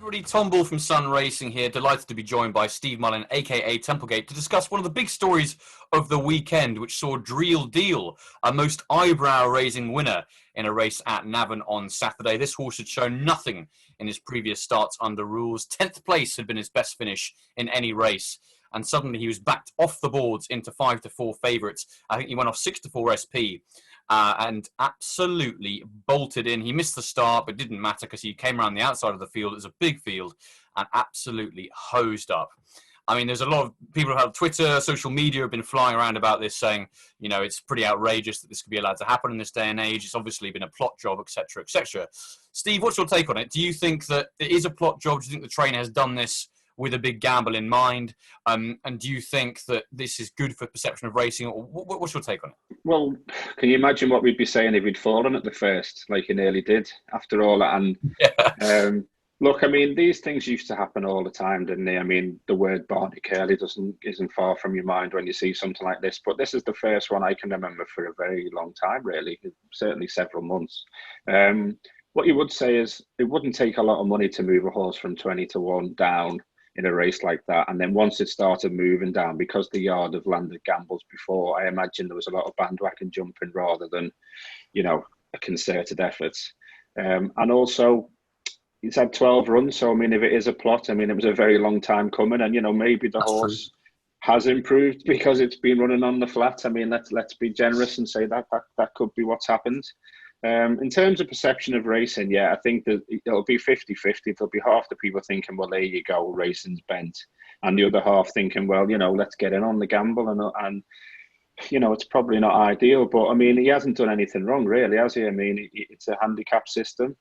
Everybody, Tom Ball from Sun Racing here. Delighted to be joined by Steve Mullin, aka Templegate, to discuss one of the big stories of the weekend, which saw Dreal Deal, a most eyebrow-raising winner in a race at Navan on Saturday. This horse had shown nothing in his previous starts under rules. 10th place had been his best finish in any race, and suddenly he was backed off the boards into 5-4 favourites. I think he went off 6-4 SP. And absolutely bolted in. He missed the start, but didn't matter because he came around the outside of the field. It was a big field and absolutely hosed up. I mean, there's a lot of people who have Twitter, social media have been flying around about this saying, you know, it's pretty outrageous that this could be allowed to happen in this day and age. It's obviously been a plot job, etc., etc. Steve, what's your take on it? Do you think that it is a plot job? Do you think the trainer has done this with a big gamble in mind? And do you think that this is good for perception of racing? Or what's your take on it? Well, can you imagine what we'd be saying if he'd fallen at the first, like he nearly did after all that? And look, I mean, these things used to happen all the time, didn't they? I mean, the word Barney Curley isn't far from your mind when you see something like this. But this is the first one I can remember for a very long time, really, certainly several months. What you would say is it wouldn't take a lot of money to move a horse from 20-1 down in a race like that. And then once it started moving down, because the yard have landed gambles before, I imagine there was a lot of bandwagon jumping rather than, you know, a concerted effort. And also, he's had 12 runs. So, I mean, if it is a plot, I mean, it was a very long time coming. And, you know, maybe the horse has improved because it's been running on the flat. I mean, let's be generous and say that could be what's happened. In terms of perception of racing, yeah, I think that it'll be 50-50. There'll be half the people thinking, well, there you go, racing's bent. And the other half thinking, well, you know, let's get in on the gamble. And you know, it's probably not ideal. But, I mean, he hasn't done anything wrong, really, has he? I mean, it's a handicap system.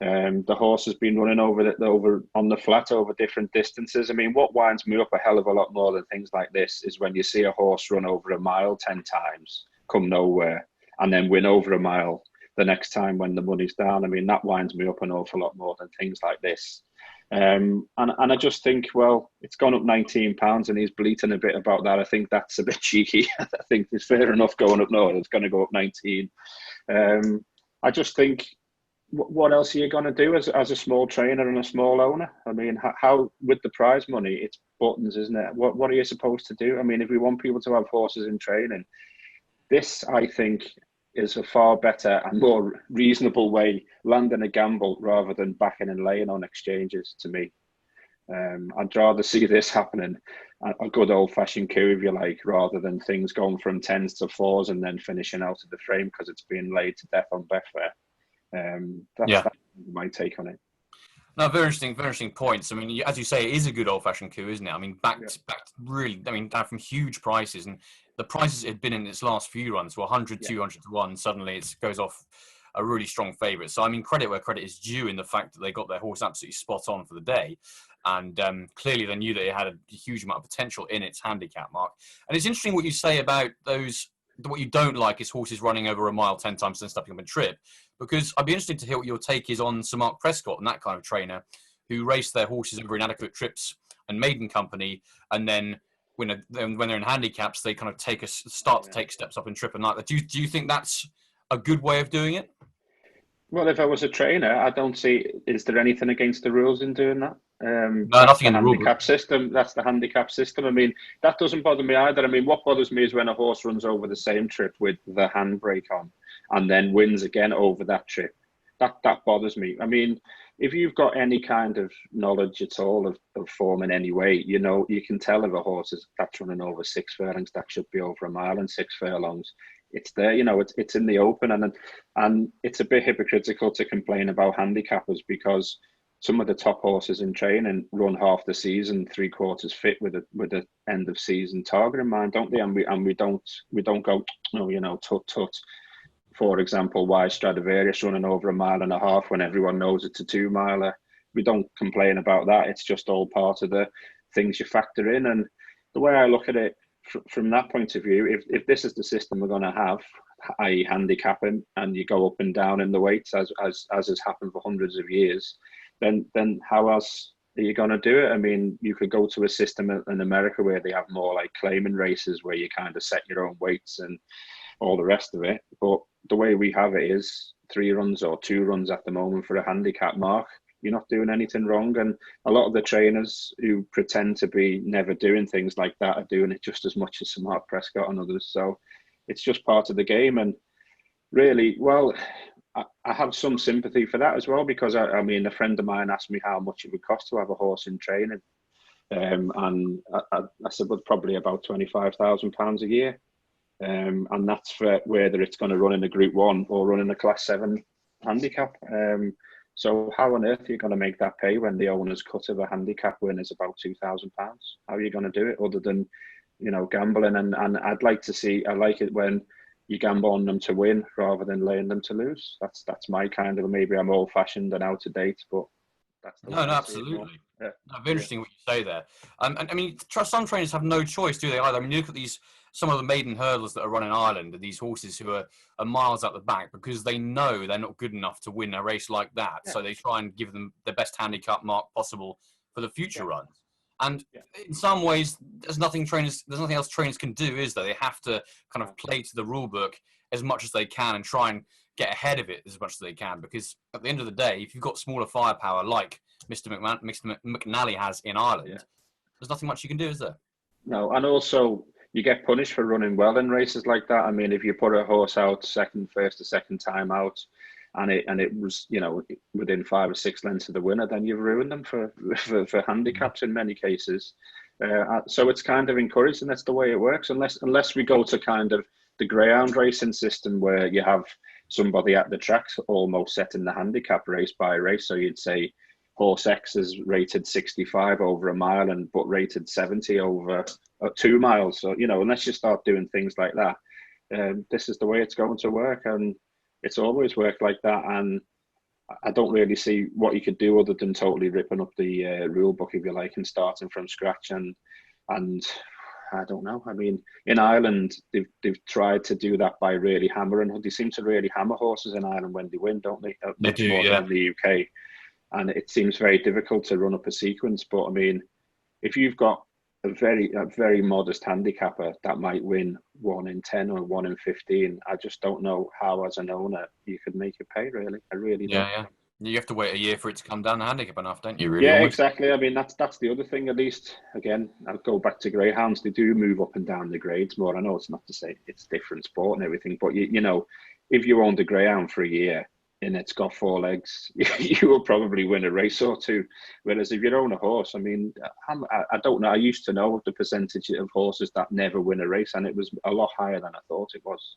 The horse has been running over on the flat over different distances. I mean, what winds me up a hell of a lot more than things like this is when you see a horse run over a mile 10 times, come nowhere, and then win over a mile the next time when the money's down. I mean, that winds me up an awful lot more than things like this. And I just think, well, it's gone up £19 and he's bleating a bit about that. I think that's a bit cheeky. I think it's fair enough going up. No, it's going to go up 19. I just think, what else are you going to do as a small trainer and a small owner? I mean, how with the prize money, it's buttons, isn't it? What are you supposed to do? I mean, if we want people to have horses in training, this, I think, is a far better and more reasonable way, landing a gamble rather than backing and laying on exchanges, to me. I'd rather see this happening, a good old-fashioned coup, if you like, rather than things going from 10s to 4s and then finishing out of the frame because it's being laid to death on Betfair. That's my take on it. No, very interesting points. I mean, as you say, it is a good old-fashioned coup, isn't it? I mean, backed really, I mean, down from huge prices, and the prices it had been in its last few runs were 100, 200 to 1. Suddenly it goes off a really strong favourite. So, I mean, credit where credit is due in the fact that they got their horse absolutely spot on for the day. And clearly they knew that it had a huge amount of potential in its handicap, Mark. And it's interesting what you say about those, what you don't like is horses running over a mile 10 times and stepping up a trip. Because I'd be interested to hear what your take is on Sir Mark Prescott and that kind of trainer who raced their horses over inadequate trips and maiden company, and then when they're in handicaps, they kind of take steps up in trip and like that. Do you think that's a good way of doing it? Well, if I was a trainer, I don't see, is there anything against the rules in doing that? No, nothing in the handicap system. That's the handicap system. I mean, that doesn't bother me either. I mean, what bothers me is when a horse runs over the same trip with the handbrake on and then wins again over that trip. That bothers me. I mean, if you've got any kind of knowledge at all of form in any way, you know, you can tell if a horse that's running over 6 furlongs, that should be over a mile and 6 furlongs. It's there, you know, it's in the open, and it's a bit hypocritical to complain about handicappers because some of the top horses in training run half the season 3/4 fit with a end of season target in mind, don't they? And we don't go, oh, you know, tut. For example, why Stradivarius running over a mile and a half when everyone knows it's a 2 miler? We don't complain about that. It's just all part of the things you factor in. And the way I look at it from that point of view, if this is the system we're going to have, i.e. handicapping, and you go up and down in the weights as has happened for hundreds of years, then how else are you going to do it? I mean, you could go to a system in America where they have more like claiming races where you kind of set your own weights and all the rest of it. But the way we have it is 3 runs or 2 runs at the moment for a handicap, Mark. you're not doing anything wrong. And a lot of the trainers who pretend to be never doing things like that are doing it just as much as Mark Prescott and others. So it's just part of the game. And really, well, I have some sympathy for that as well, because I mean, a friend of mine asked me how much it would cost to have a horse in training. And I said, well, probably about £25,000 a year. And that's for whether it's going to run in a Group 1 or run in a Class 7 handicap. So how on earth are you going to make that pay when the owner's cut of a handicap win is about £2,000? How are you going to do it other than, gambling? And I'd like to see, I like it when you gamble on them to win rather than laying them to lose. That's my kind of, maybe I'm old fashioned and out of date, but that's the way No, I see it more. absolutely. Yeah. No, very interesting what you say there. And I mean, some trainers have no choice, do they either? I mean, you look at some of the maiden hurdlers that are running Ireland, and these horses who are miles out the back because they know they're not good enough to win a race like that. Yeah. So they try and give them the best handicap mark possible for the future runs. And in some ways, there's nothing else trainers can do, is there? They have to kind of play to the rule book as much as they can and try and get ahead of it as much as they can. Because at the end of the day, if you've got smaller firepower like Mr. McNally has in Ireland, there's nothing much you can do, is there? No, and also you get punished for running well in races like that. I mean, if you put a horse out second time out, and it was, within 5 or 6 lengths of the winner, then you've ruined them for handicaps in many cases. So it's kind of encouraged, and that's the way it works. Unless we go to kind of the greyhound racing system where you have somebody at the tracks almost setting the handicap race by race. So you'd say horse X is rated 65 over a mile but rated 70 over 2 miles. So, unless you start doing things like that, this is the way it's going to work. And it's always worked like that. And I don't really see what you could do other than totally ripping up the rule book, if you like, and starting from scratch. And I don't know. I mean, in Ireland, they've tried to do that by really hammering. They seem to really hammer horses in Ireland when they win, don't they? They do, more than in the UK. And it seems very difficult to run up a sequence. But I mean, if you've got a very modest handicapper that might win 1 in 10 or 1 in 15, I just don't know how, as an owner, you could make it pay. Really, I really don't. Yeah. You have to wait a year for it to come down the handicap enough, don't you? Really? Yeah, almost. Exactly. I mean, that's the other thing. At least, again, I'll go back to greyhounds. They do move up and down the grades more. I know it's not to say it's a different sport and everything, but if you owned a greyhound for a year and it's got 4 legs, you will probably win a race or 2. Whereas if you own a horse, I mean, I don't know. I used to know the percentage of horses that never win a race, and it was a lot higher than I thought it was.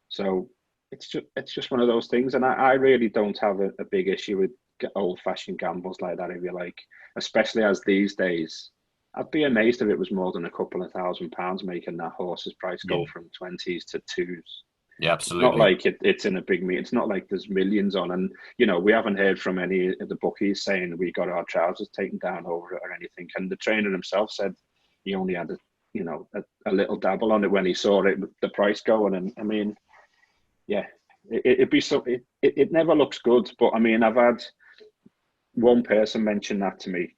So it's just one of those things, and I really don't have a big issue with old-fashioned gambles like that, if you like, especially as these days. I'd be amazed if it was more than a couple of £1,000 making that horse's price go from 20s to 2s. Yeah, absolutely. It's not like it's in a big meet. It's not like there's millions on. And, we haven't heard from any of the bookies saying we got our trousers taken down over it or anything. And the trainer himself said he only had a little dabble on it when he saw it, the price going. And I mean, yeah, it'd be so. It never looks good. But I mean, I've had one person mention that to me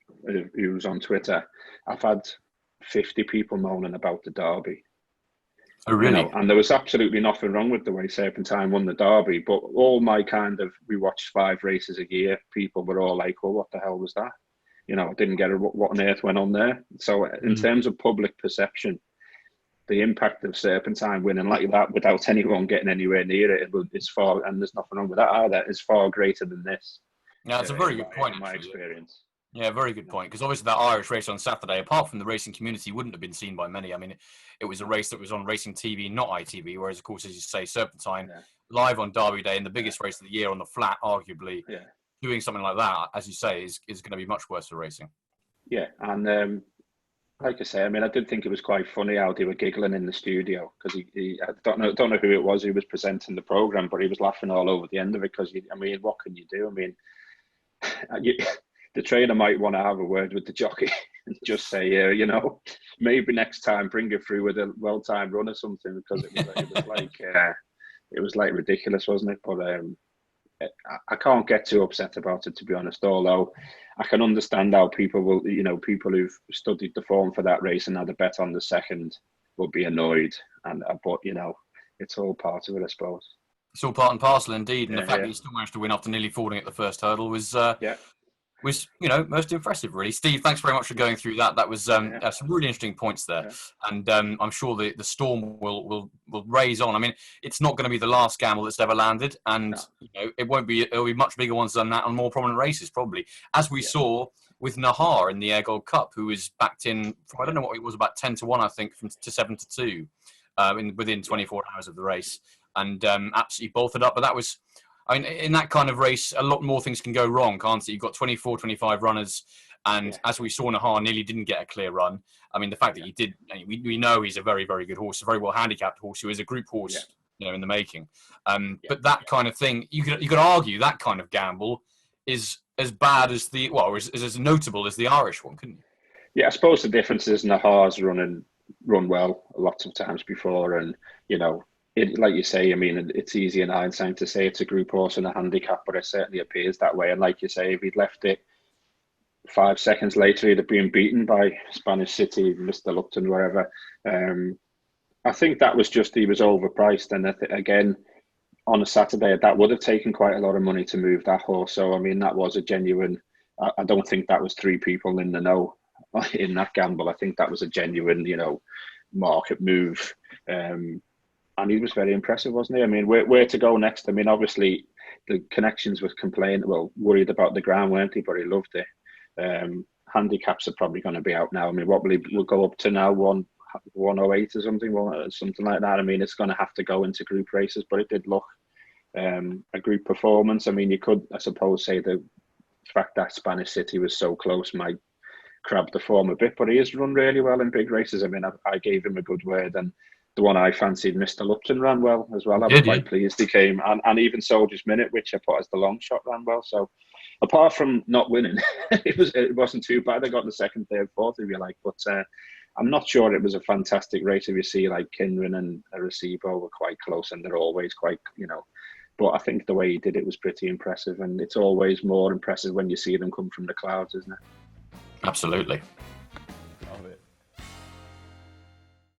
who was on Twitter. I've had 50 people moaning about the Derby. Oh, really? And there was absolutely nothing wrong with the way Serpentine won the Derby, but all my we watched 5 races a year. People were all like, "Well, what the hell was that?" I didn't get what on earth went on there. So, in terms of public perception, the impact of Serpentine winning like that without anyone getting anywhere near it is far, and there's nothing wrong with that either, is far greater than this. Yeah, it's a very good point. In my experience. Yeah, very good point. Because obviously that Irish race on Saturday, apart from the racing community, wouldn't have been seen by many. I mean, it was a race that was on racing TV, not ITV. Whereas, of course, as you say, Serpentine live on Derby Day in the biggest race of the year on the flat, arguably, doing something like that, as you say, is going to be much worse for racing. Yeah, and like I say, I mean, I did think it was quite funny how they were giggling in the studio because I don't know who it was who was presenting the program, but he was laughing all over the end of it because, I mean, what can you do? I mean, the trainer might want to have a word with the jockey and just say, maybe next time bring it through with a well-timed run or something, because it was like ridiculous, wasn't it? But I can't get too upset about it, to be honest. Although I can understand how people will, people who've studied the form for that race and had a bet on the second will be annoyed. But it's all part of it, I suppose. It's all part and parcel indeed, and the fact Yeah. that he still managed to win after nearly falling at the first hurdle was Yeah. most impressive, really. Steve, thanks very much for going through that. That was some really interesting points there, and I'm sure the storm will raise on. I mean, it's not going to be the last gamble that's ever landed, and it won't be. It'll be much bigger ones than that on more prominent races, probably, as we saw with Nahar in the Air Gold Cup, who was backed in from, I don't know what it was, about 10-1, I think, to 7-2 within 24 hours of the race, and absolutely bolted up. But that was. I mean, in that kind of race, a lot more things can go wrong, can't it? You've got 24, 25 runners, and as we saw, Nahar nearly didn't get a clear run. I mean, the fact that he did, we know he's a very, very good horse, a very well handicapped horse who is a group horse, in the making. But that kind of thing, you could argue that kind of gamble is as bad as is as notable as the Irish one, couldn't you? Yeah, I suppose the difference is Nahar's run well lots of times before, and like you say, I mean, it's easy in hindsight to say it's a group horse and a handicap, but it certainly appears that way. And like you say, if he'd left it 5 seconds later, he'd have been beaten by Spanish City, Mr. Lupton, wherever. I think that was just he was overpriced, and again on a Saturday that would have taken quite a lot of money to move that horse. So I mean, that was a genuine. I don't think that was three people in the know in that gamble. I think that was a genuine, market move. And he was very impressive, wasn't he? I mean, where to go next? I mean, obviously, the connections was worried about the ground, weren't he? But he loved it. Handicaps are probably going to be out now. I mean, what will go up to now? 108 or something like that. I mean, it's going to have to go into group races, but it did look a group performance. I mean, you could, I suppose, say the fact that Spanish City was so close might crab the form a bit, but he has run really well in big races. I mean, I gave him a good word, and the one I fancied, Mr. Lupton, ran well as well. I was quite pleased he came, and even Soldier's Minute, which I put as the long shot, ran well. So apart from not winning, it wasn't too bad. I got the second, third, fourth, if you like, but I'm not sure it was a fantastic race. If you see like Kinrin and Arecibo were quite close, and they're always quite, but I think the way he did it was pretty impressive, and it's always more impressive when you see them come from the clouds, isn't it? Absolutely.